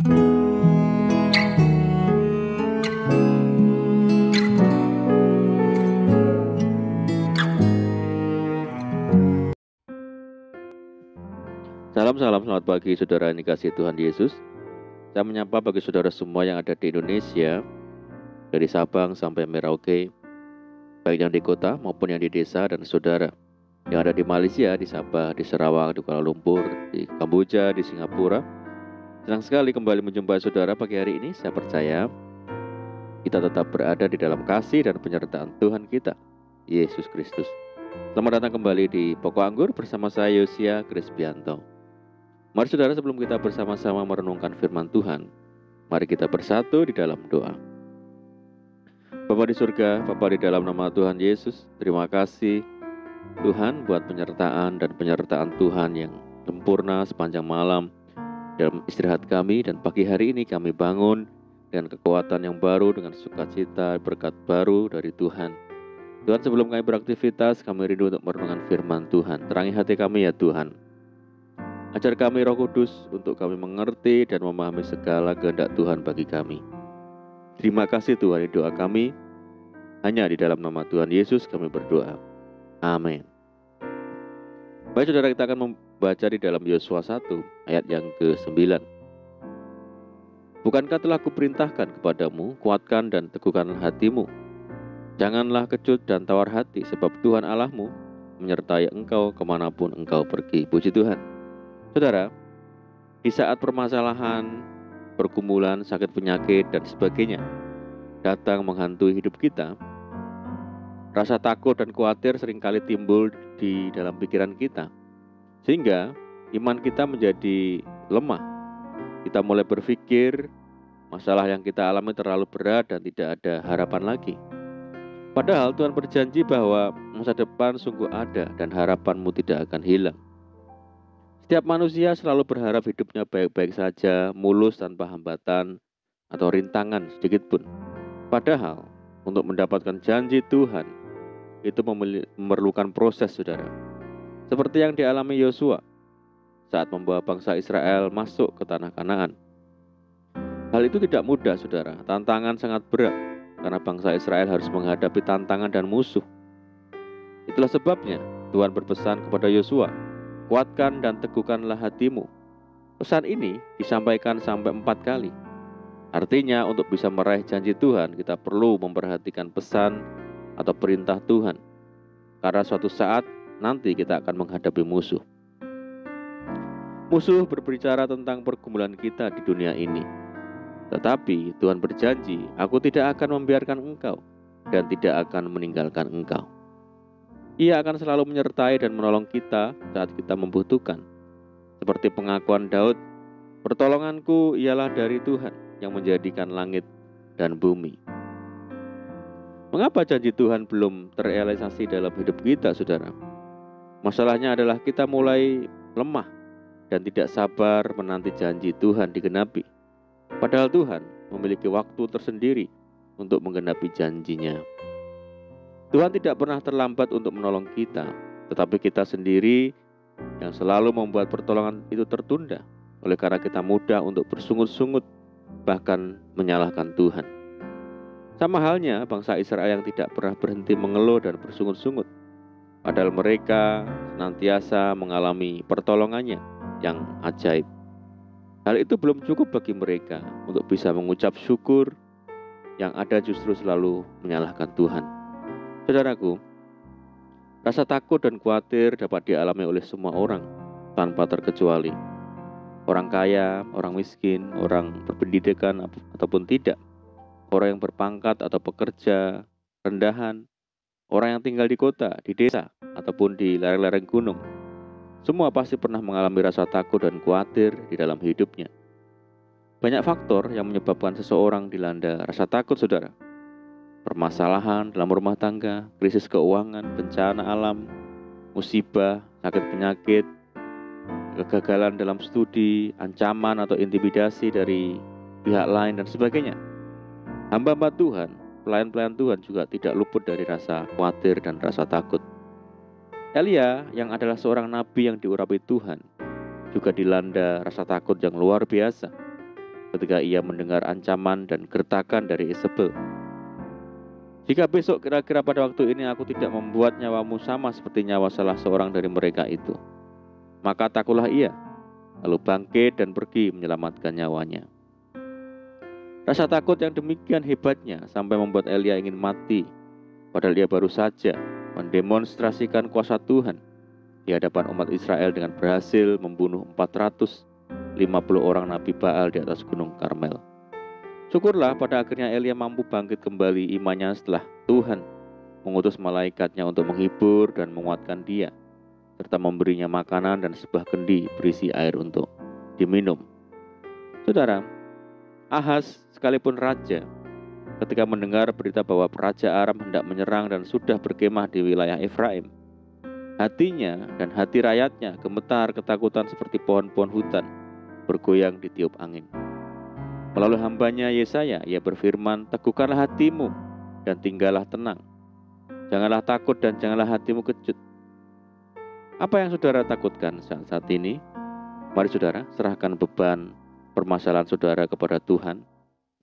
Salam, selamat pagi saudara yang dikasihi Tuhan Yesus. Saya menyapa bagi saudara semua yang ada di Indonesia, dari Sabang sampai Merauke, baik yang di kota maupun yang di desa, dan saudara yang ada di Malaysia, di Sabah, di Sarawak, di Kuala Lumpur, di Kamboja, di Singapura. Senang sekali kembali menjumpai saudara pagi hari ini. Saya percaya kita tetap berada di dalam kasih dan penyertaan Tuhan kita, Yesus Kristus. Selamat datang kembali di Pokok Anggur bersama saya Yosia Krisbianto. Mari saudara, sebelum kita bersama-sama merenungkan firman Tuhan, mari kita bersatu di dalam doa. Bapa di surga, Bapa di dalam nama Tuhan Yesus, terima kasih Tuhan buat penyertaan Tuhan yang sempurna sepanjang malam dalam istirahat kami, dan pagi hari ini kami bangun dengan kekuatan yang baru, dengan sukacita, berkat baru dari Tuhan. Tuhan, sebelum kami beraktivitas, kami rindu untuk merenungkan firman Tuhan. Terangi hati kami ya Tuhan. Ajar kami Roh Kudus untuk kami mengerti dan memahami segala kehendak Tuhan bagi kami. Terima kasih Tuhan, doa kami hanya di dalam nama Tuhan Yesus kami berdoa. Amin. Baik saudara, kita akan membaca di dalam Yosua 1 ayat yang ke-9. Bukankah telah kuperintahkan kepadamu, kuatkan dan teguhkanlah hatimu. Janganlah kecut dan tawar hati, sebab Tuhan Allahmu menyertai engkau kemanapun engkau pergi. Puji Tuhan. Saudara, di saat permasalahan, pergumulan, sakit penyakit, dan sebagainya datang menghantui hidup kita, rasa takut dan khawatir seringkali timbul di dalam pikiran kita, sehingga iman kita menjadi lemah. Kita mulai berpikir masalah yang kita alami terlalu berat dan tidak ada harapan lagi. Padahal Tuhan berjanji bahwa masa depan sungguh ada dan harapanmu tidak akan hilang. Setiap manusia selalu berharap hidupnya baik-baik saja, mulus tanpa hambatan atau rintangan sedikit pun. Padahal untuk mendapatkan janji Tuhan itu memerlukan proses, saudara. Seperti yang dialami Yosua saat membawa bangsa Israel masuk ke tanah Kanaan. Hal itu tidak mudah, saudara. Tantangan sangat berat karena bangsa Israel harus menghadapi tantangan dan musuh. Itulah sebabnya Tuhan berpesan kepada Yosua, kuatkan dan teguhkanlah hatimu. Pesan ini disampaikan sampai 4 kali. Artinya untuk bisa meraih janji Tuhan, kita perlu memperhatikan pesan atau perintah Tuhan. Karena suatu saat nanti kita akan menghadapi musuh. Musuh berbicara tentang pergumulan kita di dunia ini. Tetapi Tuhan berjanji, aku tidak akan membiarkan engkau dan tidak akan meninggalkan engkau. Ia akan selalu menyertai dan menolong kita saat kita membutuhkan. Seperti pengakuan Daud, pertolonganku ialah dari Tuhan yang menjadikan langit dan bumi. Mengapa janji Tuhan belum terrealisasi dalam hidup kita, saudara? Masalahnya adalah kita mulai lemah dan tidak sabar menanti janji Tuhan digenapi. Padahal Tuhan memiliki waktu tersendiri untuk menggenapi janjinya. Tuhan tidak pernah terlambat untuk menolong kita, tetapi kita sendiri yang selalu membuat pertolongan itu tertunda, oleh karena kita mudah untuk bersungut-sungut, bahkan menyalahkan Tuhan. Sama halnya bangsa Israel yang tidak pernah berhenti mengeluh dan bersungut-sungut, padahal mereka senantiasa mengalami pertolongannya yang ajaib. Hal itu belum cukup bagi mereka untuk bisa mengucap syukur, yang ada justru selalu menyalahkan Tuhan. Saudaraku, rasa takut dan khawatir dapat dialami oleh semua orang tanpa terkecuali. Orang kaya, orang miskin, orang berpendidikan ataupun tidak, orang yang berpangkat atau pekerja rendahan, orang yang tinggal di kota, di desa, ataupun di lereng-lereng gunung. Semua pasti pernah mengalami rasa takut dan khawatir di dalam hidupnya. Banyak faktor yang menyebabkan seseorang dilanda rasa takut, saudara. Permasalahan dalam rumah tangga, krisis keuangan, bencana alam, musibah, sakit penyakit, kegagalan dalam studi, ancaman atau intimidasi dari pihak lain dan sebagainya. Hamba-hamba Tuhan, pelayan-pelayan Tuhan juga tidak luput dari rasa khawatir dan rasa takut. Elia yang adalah seorang nabi yang diurapi Tuhan juga dilanda rasa takut yang luar biasa. ketika ia mendengar ancaman dan gertakan dari Isabel. Jika besok kira-kira pada waktu ini aku tidak membuat nyawamu sama seperti nyawa salah seorang dari mereka itu, maka takutlah ia, lalu bangkit dan pergi menyelamatkan nyawanya. Rasa takut yang demikian hebatnya sampai membuat Elia ingin mati, padahal ia baru saja mendemonstrasikan kuasa Tuhan di hadapan umat Israel dengan berhasil membunuh 450 orang Nabi Baal di atas Gunung Karmel. Syukurlah pada akhirnya Elia mampu bangkit kembali imannya setelah Tuhan mengutus malaikatnya untuk menghibur dan menguatkan dia, serta memberinya makanan dan sebuah kendi berisi air untuk diminum. Saudara, Ahaz sekalipun raja, ketika mendengar berita bahwa Raja Aram hendak menyerang dan sudah berkemah di wilayah Efraim, hatinya dan hati rakyatnya gemetar ketakutan seperti pohon-pohon hutan bergoyang ditiup angin. Melalui hambanya Yesaya, ia berfirman, teguhkanlah hatimu dan tinggallah tenang. Janganlah takut dan janganlah hatimu kecut. Apa yang saudara takutkan saat ini? Mari saudara, serahkan beban permasalahan saudara kepada Tuhan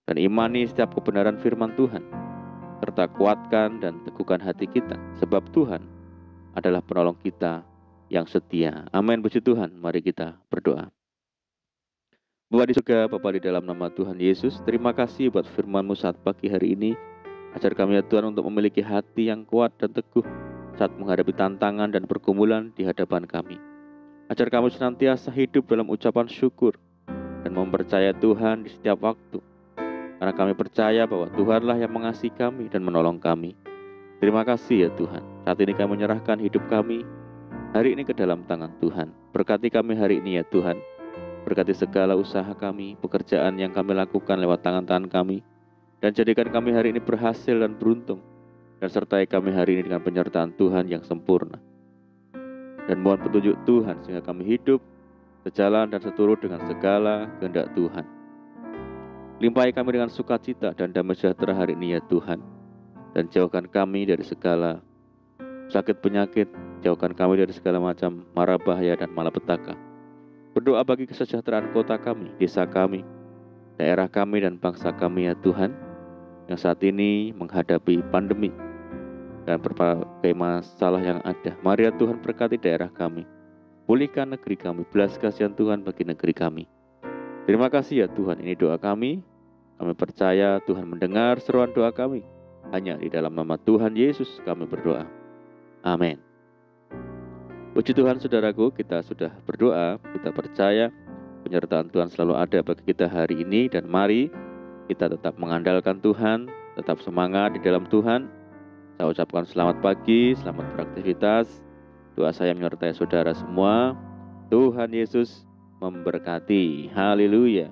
dan imani setiap kebenaran firman Tuhan, serta kuatkan dan teguhkan hati kita, sebab Tuhan adalah penolong kita yang setia. Amin, puji Tuhan. Mari kita berdoa. Bapa di surga, Bapa di dalam nama Tuhan Yesus, terima kasih buat firman-Mu saat pagi hari ini. Ajar kami ya Tuhan untuk memiliki hati yang kuat dan teguh saat menghadapi tantangan dan pergumulan di hadapan kami. Ajar kami senantiasa hidup dalam ucapan syukur dan mempercayai Tuhan di setiap waktu. Karena kami percaya bahwa Tuhanlah yang mengasihi kami dan menolong kami. Terima kasih ya Tuhan. Saat ini kami menyerahkan hidup kami hari ini ke dalam tangan Tuhan. Berkati kami hari ini ya Tuhan. Berkati segala usaha kami, pekerjaan yang kami lakukan lewat tangan-tangan kami, dan jadikan kami hari ini berhasil dan beruntung, dan sertai kami hari ini dengan penyertaan Tuhan yang sempurna. Dan mohon petunjuk Tuhan sehingga kami hidup sejalan dan seturut dengan segala kehendak Tuhan. Limpahi kami dengan sukacita dan damai sejahtera hari ini ya Tuhan, dan jauhkan kami dari segala sakit penyakit, jauhkan kami dari segala macam mara bahaya dan malapetaka. Berdoa bagi kesejahteraan kota kami, desa kami, daerah kami dan bangsa kami ya Tuhan, yang saat ini menghadapi pandemi dan berbagai masalah yang ada. Mari ya Tuhan berkati daerah kami, pulihkan negeri kami, belas kasihan Tuhan bagi negeri kami. Terima kasih ya Tuhan, ini doa kami. Kami percaya Tuhan mendengar seruan doa kami. Hanya di dalam nama Tuhan Yesus kami berdoa. Amin. Puji Tuhan saudaraku, kita sudah berdoa, kita percaya penyertaan Tuhan selalu ada bagi kita hari ini, dan mari kita tetap mengandalkan Tuhan, tetap semangat di dalam Tuhan. Saya ucapkan selamat pagi, selamat beraktivitas. Doa saya menyertai saudara semua. Tuhan Yesus memberkati. Haleluya.